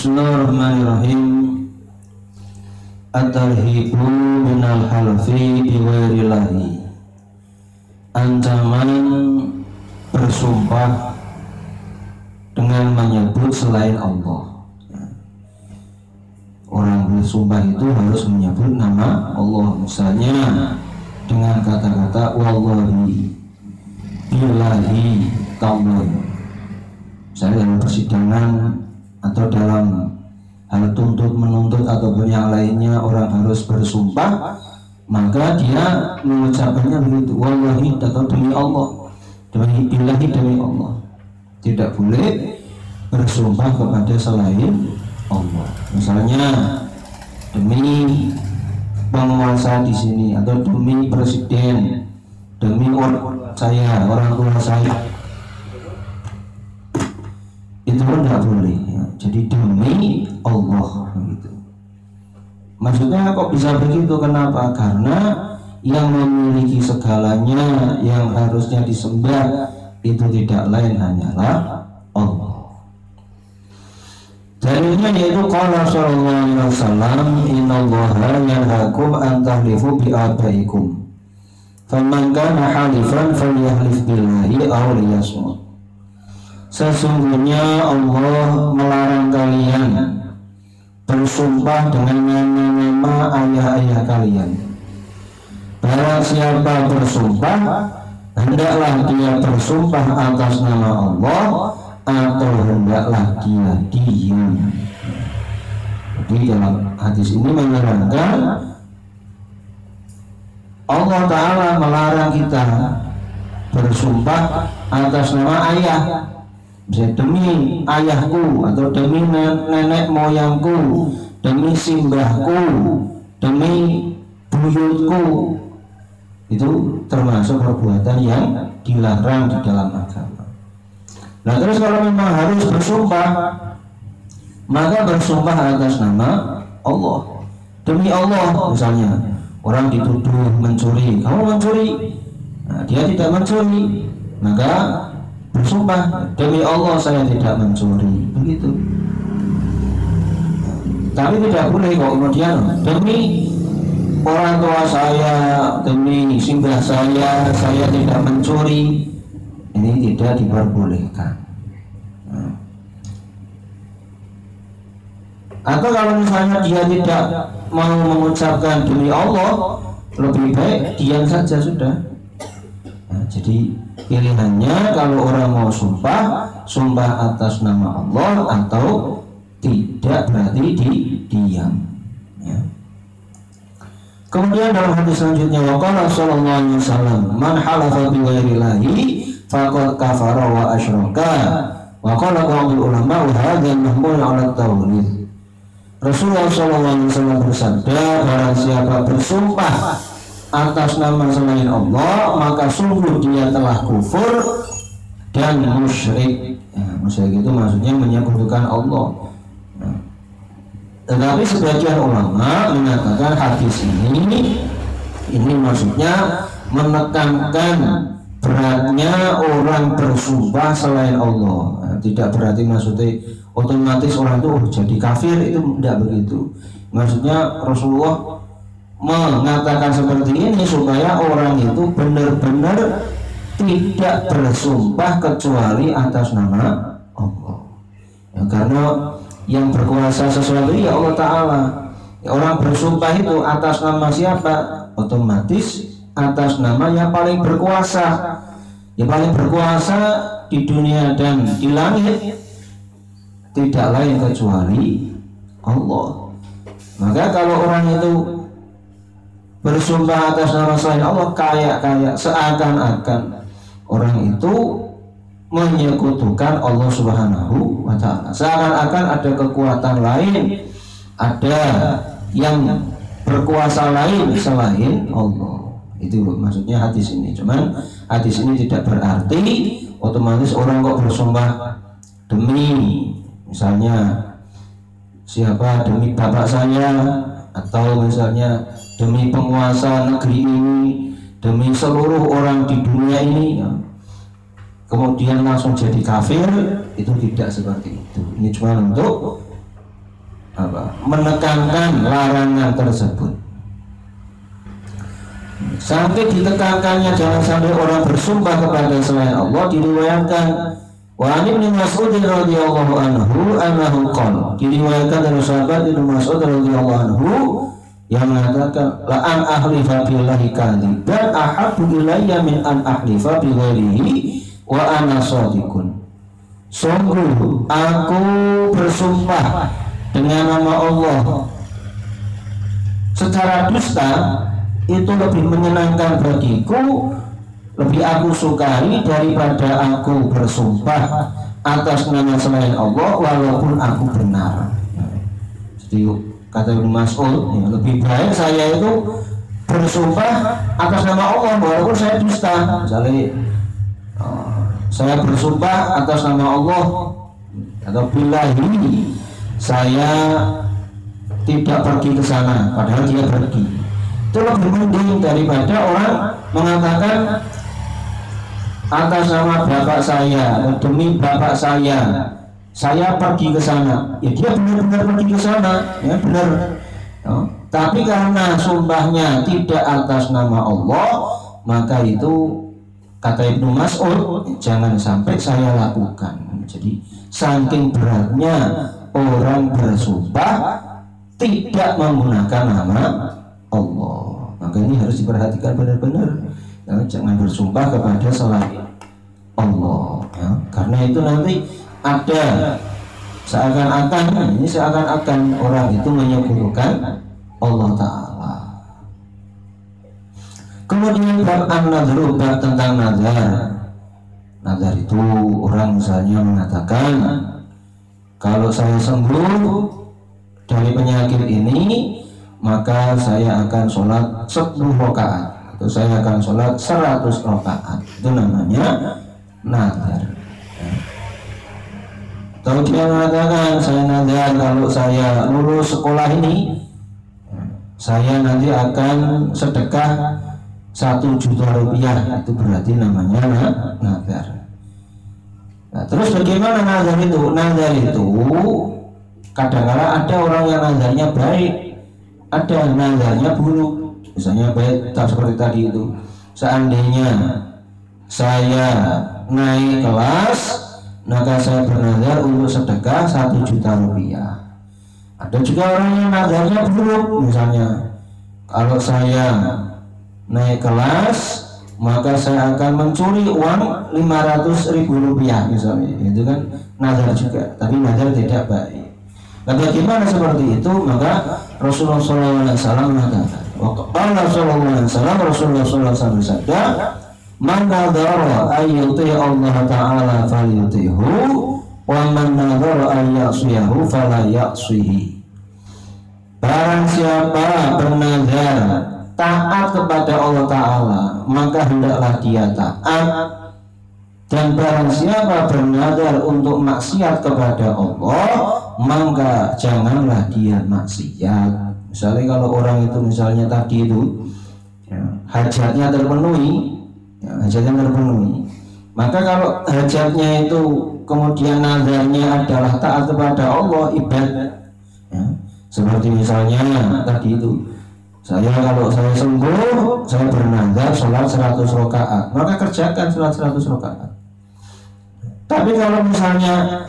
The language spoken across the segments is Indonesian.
Bismillahirrahmanirrahim. At-tarhibu minal halfi biwairillahi. Ancaman bersumpah dengan menyebut selain Allah. Orang bersumpah itu harus menyebut nama Allah. Misalnya dengan kata-kata wallahi, billahi, tallahi. Misalnya dalam persidangan atau dalam hal tuntut menuntut ataupun yang lainnya orang harus bersumpah, maka dia mengucapkannya begitu, wallahi atau demi Allah, demi billahi, demi Allah. Tidak boleh bersumpah kepada selain Allah. Misalnya demi penguasa di sini atau demi presiden, demi orang tua saya, itu pun tidak boleh ya. Jadi demi Allah gitu. Maksudnya kok bisa begitu? Kenapa? Karena yang memiliki segalanya, yang harusnya disembah itu tidak lain hanyalah Allah. Dalilnya yaitu qala sallallahu alaihi wasallam, innallaha yanhaakum an tahlifu bi abaikum faman kana halifan falyahlif billahi aw liyasmut. Sesungguhnya Allah melarang kalian bersumpah dengan nama ayah-ayah kalian. Barang siapa bersumpah, hendaklah dia bersumpah atas nama Allah atau hendaklah dia diam. Jadi dalam hadis ini menerangkan Allah Ta'ala melarang kita bersumpah atas nama ayah. Bisa demi ayahku atau demi nenek moyangku, demi simbahku, demi buyutku. Itu termasuk perbuatan yang dilarang di dalam agama. Nah terus kalau memang harus bersumpah, maka bersumpah atas nama Allah. Demi Allah, misalnya orang dituduh mencuri, kamu mencuri, nah, dia tidak mencuri, maka bersumpah demi Allah saya tidak mencuri, begitu. Tapi tidak boleh kok kemudian demi orang tua saya, demi simbah saya tidak mencuri. Ini tidak diperbolehkan. Atau kalau misalnya dia tidak mau mengucapkan demi Allah, lebih baik diam saja sudah. Nah, jadi pilihannya kalau orang mau sumpah atas nama Allah atau tidak, berarti diam ya. Kemudian dalam hadis selanjutnya waqala sallallahu alaihi wasallam man halafa bi ghairillahi faqad kafara wa asyraka wa qala ba'dul ulama wa hadha mahmul 'ala at-tawhid. Rasulullah sallallahu alaihi wasallam bersabda, barang siapa bersumpah atas nama selain Allah maka sungguh dia telah kufur dan musyrik. Musyrik itu maksudnya menyekutukan Allah. Tetapi sebagian ulama mengatakan hadis ini maksudnya menekankan beratnya orang bersumpah selain Allah. Tidak berarti maksudnya otomatis orang itu jadi kafir, itu tidak begitu. Maksudnya Rasulullah mengatakan seperti ini supaya orang itu benar-benar tidak bersumpah kecuali atas nama Allah ya, karena yang berkuasa sesuatu ya Allah Ta'ala ya, orang bersumpah itu atas nama siapa? Otomatis atas nama yang paling berkuasa. Yang paling berkuasa di dunia dan di langit tidak lain kecuali Allah. Maka kalau orang itu bersumpah atas nama selain Allah kayak seakan-akan orang itu menyekutukan Allah Subhanahu wa Ta'ala, seakan-akan ada kekuatan lain, ada yang berkuasa lain selain Allah. Itu maksudnya hadis ini. Cuman hadis ini tidak berarti otomatis orang kok bersumpah demi misalnya siapa, demi bapak saya, atau misalnya demi penguasa negeri ini, demi seluruh orang di dunia ini ya, kemudian langsung jadi kafir, itu tidak seperti itu. Ini cuma untuk menekankan larangan tersebut. Sampai ditekankannya jangan sampai orang bersumpah kepada selain Allah, diriwayatkan wa Ibnu Mas'ud radhiyallahu anhu qala, diriwayatkan dari sahabat Ibnu Mas'ud radhiyallahu anhu yang mengatakan la an ahlifa billahi kadziban ahabbu ilayya min an ahlifa bi ghairihi wa ana shadiqun. Sungguh aku bersumpah dengan nama Allah secara dusta itu lebih menyenangkan bagiku, lebih aku sukai daripada aku bersumpah atas nama selain Allah walaupun aku benar. Jadi kata Ibnu Mas'ud, ya, lebih baik saya itu bersumpah atas nama Allah walaupun saya dusta. Misalnya saya bersumpah atas nama Allah atau billahi saya tidak pergi ke sana padahal dia pergi. Itu lebih mending daripada orang mengatakan atas nama bapak saya, demi bapak saya pergi ke sana. Ya dia benar-benar pergi ke sana, ya benar. Tapi karena sumpahnya tidak atas nama Allah, maka itu kata Ibnu Mas'ud jangan sampai saya lakukan. Jadi saking beratnya orang bersumpah tidak menggunakan nama Allah, maka ini harus diperhatikan benar-benar, ya, jangan bersumpah kepada selain Allah, ya. Karena itu nanti ada seakan-akan orang itu menyekutukan Allah Ta'ala. Kemudian bab an-nadhru, bab tentang nazar. Nazar itu orang misalnya mengatakan kalau saya sembuh dari penyakit ini maka saya akan sholat 10 rakaat atau saya akan sholat 100 rakaat. Itu namanya nazar. Atau dia mengatakan saya nazar kalau saya lulus sekolah ini saya nanti akan sedekah 1 juta rupiah. Itu berarti namanya nazar. Nah, terus bagaimana nazar itu? Nazar itu kadang-kadang ada orang yang nazarnya baik, ada nazarnya buruk. Misalnya baik seperti tadi itu, seandainya saya naik kelas maka saya bernazar untuk sedekah 1 juta rupiah. Ada juga orang yang nazarnya buruk, misalnya kalau saya naik kelas maka saya akan mencuri uang 500.000 rupiah misalnya. Itu kan nazar juga, tapi nazar tidak baik. Nah, bagaimana seperti itu? Maka Rasulullah SAW mengatakan, Rasulullah SAW bersabda, man nadhara ayyuti Allah Ta'ala falyutihu wa man nadhara ayyasiyahu fala ya'sihi. Barang siapa bernazar taat kepada Allah Ta'ala maka hendaklah dia taat, dan barang siapa bernazar untuk maksiat kepada Allah maka janganlah dia maksiat. Misalnya kalau orang itu misalnya tadi itu ya, hajatnya terpenuhi, maka kalau hajatnya itu kemudian nazarnya adalah taat kepada Allah, ibadah, ya, seperti misalnya tadi itu kalau saya sembuh saya bernazar sholat 100 rakaat, maka kerjakan sholat 100 rakaat. Tapi kalau misalnya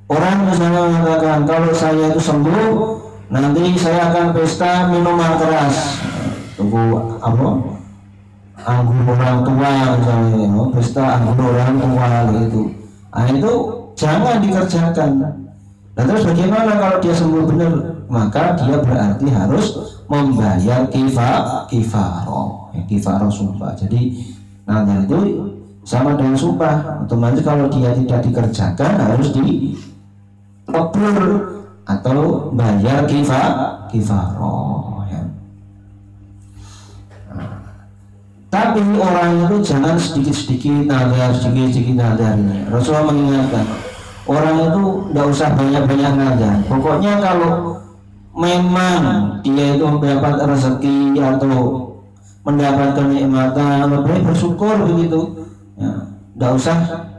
orang misalnya mengatakan kalau saya itu sembuh nanti saya akan pesta minuman keras, tunggu apa, anggur orang tua misalnya, pesta anggur orang tua gitu. Nah itu jangan dikerjakan. Nah terus bagaimana kalau dia sembuh benar? Maka dia berarti harus membayar kifarah sumpah. Jadi nazar itu sama dengan sumpah. Otomatis kalau dia tidak dikerjakan harus dikabur atau bayar kifarah. Ya. Tapi orang itu jangan sedikit-sedikit nazar, sedikit-sedikit nazarnya. Rasulullah mengingatkan orang itu tidak usah banyak-banyak nazar. Pokoknya kalau memang dia itu mendapat rezeki atau mendapat kenikmatan, lebih bersyukur begitu. Ya, tidak usah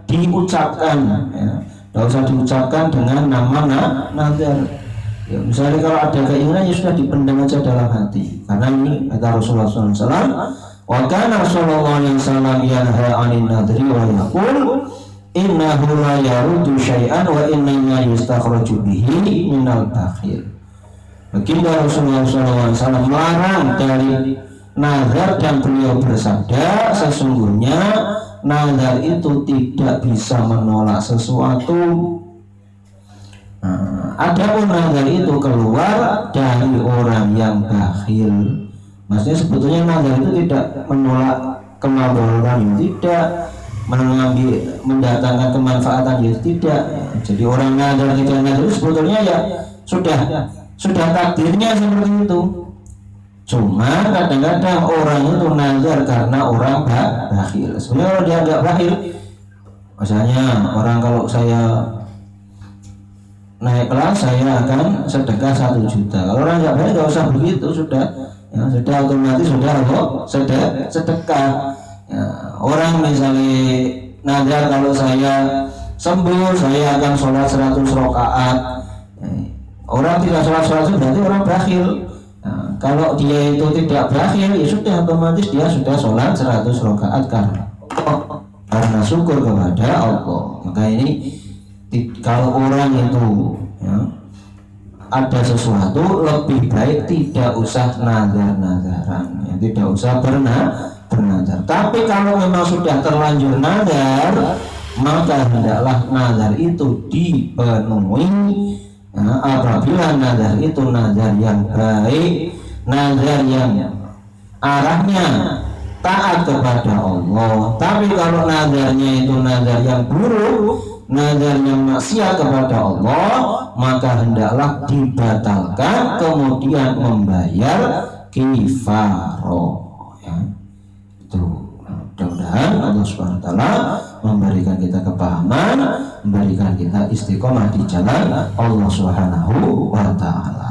diucapkan, ya, tidak usah diucapkan dengan nama nazar. Ya, misalnya kalau ada keinginan ya sudah dipendam aja dalam hati. Karena ini kata Rasulullah SAW, wa kana sallallahu alaihi wasallam yanha 'anil nadri wa yaqul innahu la yarudu syai'an wa innama yustakhraju bihi minal bakhil. Baginda Rasulullah SAW melarang dari nazar dan beliau bersabda, sesungguhnya nazar itu tidak bisa menolak sesuatu. Adapun nazar itu keluar dari orang yang bakhil. Maksudnya sebetulnya nazar itu tidak menolak kemaburan, tidak mendatangkan kemanfaatan, ya tidak. Jadi orang nazar tidak nazar itu sebetulnya ya sudah takdirnya seperti itu. Cuma kadang-kadang orang itu nazar karena orang bakhil. Sebenarnya kalau dia agak bakhil, misalnya orang kalau saya naik kelas saya akan sedekah 1 juta. Kalau orang nggak baik nggak usah begitu, sudah otomatis sudah sedekah. Ya, orang misalnya nazar kalau saya sembuh saya akan sholat 100 rakaat. Orang tidak sholat 100 berarti orang bakhil. Nah, kalau dia itu tidak bakhil ya sudah otomatis dia sudah sholat 100 rakaat karena syukur kepada Allah. Maka ini kalau orang itu ya, ada sesuatu lebih baik tidak usah nazar-nazaran, ya, tidak usah bernazar. Tapi kalau memang sudah terlanjur nazar, maka hendaklah nazar itu dipenuhi. Nah, apabila nazar itu nazar yang baik, nazar yang arahnya taat kepada Allah. Tapi kalau nazarnya itu nazar yang buruk, nazar yang maksiat kepada Allah, maka hendaklah dibatalkan kemudian membayar kifaroh. Ya. Itu. Mudah-mudahan Allah Subhanahu wa taala memberikan kita kepahaman, memberikan kita istiqomah di jalan Allah Subhanahu wa taala.